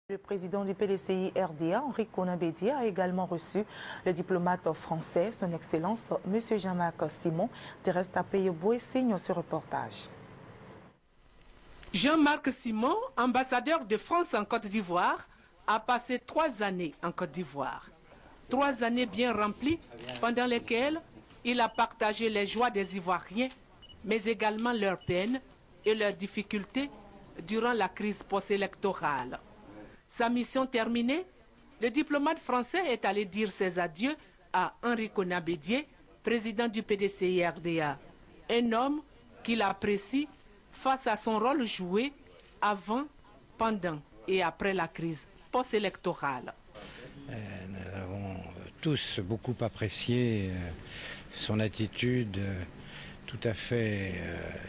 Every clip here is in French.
Le président du PDCI RDA, Henri Konan Bédié, a également reçu le diplomate français, son Excellence, M. Jean-Marc Simon. Thérèse Tapeyebo signe ce reportage. Jean-Marc Simon, ambassadeur de France en Côte d'Ivoire, a passé 3 années en Côte d'Ivoire. 3 années bien remplies, pendant lesquelles il a partagé les joies des Ivoiriens, mais également leurs peines et leurs difficultés durant la crise post-électorale. Sa mission terminée, le diplomate français est allé dire ses adieux à Henri Konan Bédié, président du PDCI RDA. Un homme qu'il apprécie face à son rôle joué avant, pendant et après la crise post-électorale. Nous avons tous beaucoup apprécié son attitude tout à fait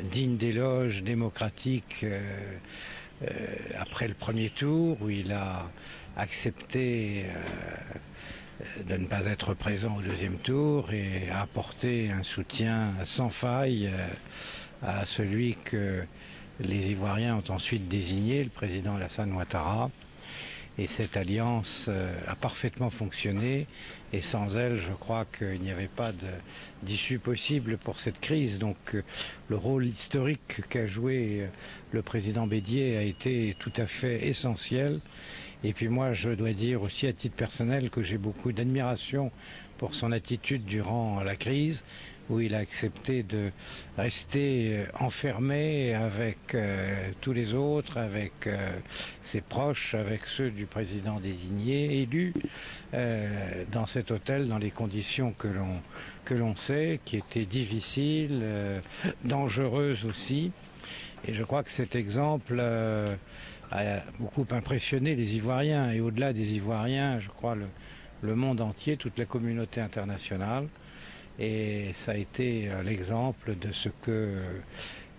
digne d'éloge, démocratique, après le premier tour où il a accepté de ne pas être présent au deuxième tour et a apporté un soutien sans faille à celui que les Ivoiriens ont ensuite désigné, le président Alassane Ouattara. Et cette alliance a parfaitement fonctionné et sans elle, je crois qu'il n'y avait pas d'issue possible pour cette crise. Donc le rôle historique qu'a joué le président Bédié a été tout à fait essentiel. Et puis moi, je dois dire aussi à titre personnel que j'ai beaucoup d'admiration pour son attitude durant la crise, où il a accepté de rester enfermé avec tous les autres, avec ses proches, avec ceux du président désigné, élu, dans cet hôtel, dans les conditions que l'on sait, qui étaient difficiles, dangereuses aussi. Et je crois que cet exemple a beaucoup impressionné les Ivoiriens, et au-delà des Ivoiriens, je crois le monde entier, toute la communauté internationale. Et ça a été l'exemple de ce que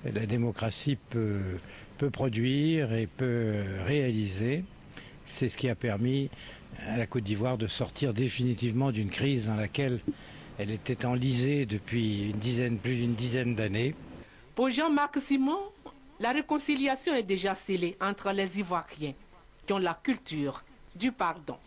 la démocratie peut produire et peut réaliser. C'est ce qui a permis à la Côte d'Ivoire de sortir définitivement d'une crise dans laquelle elle était enlisée depuis plus d'une dizaine d'années. Pour Jean-Marc Simon, la réconciliation est déjà scellée entre les Ivoiriens qui ont la culture du pardon.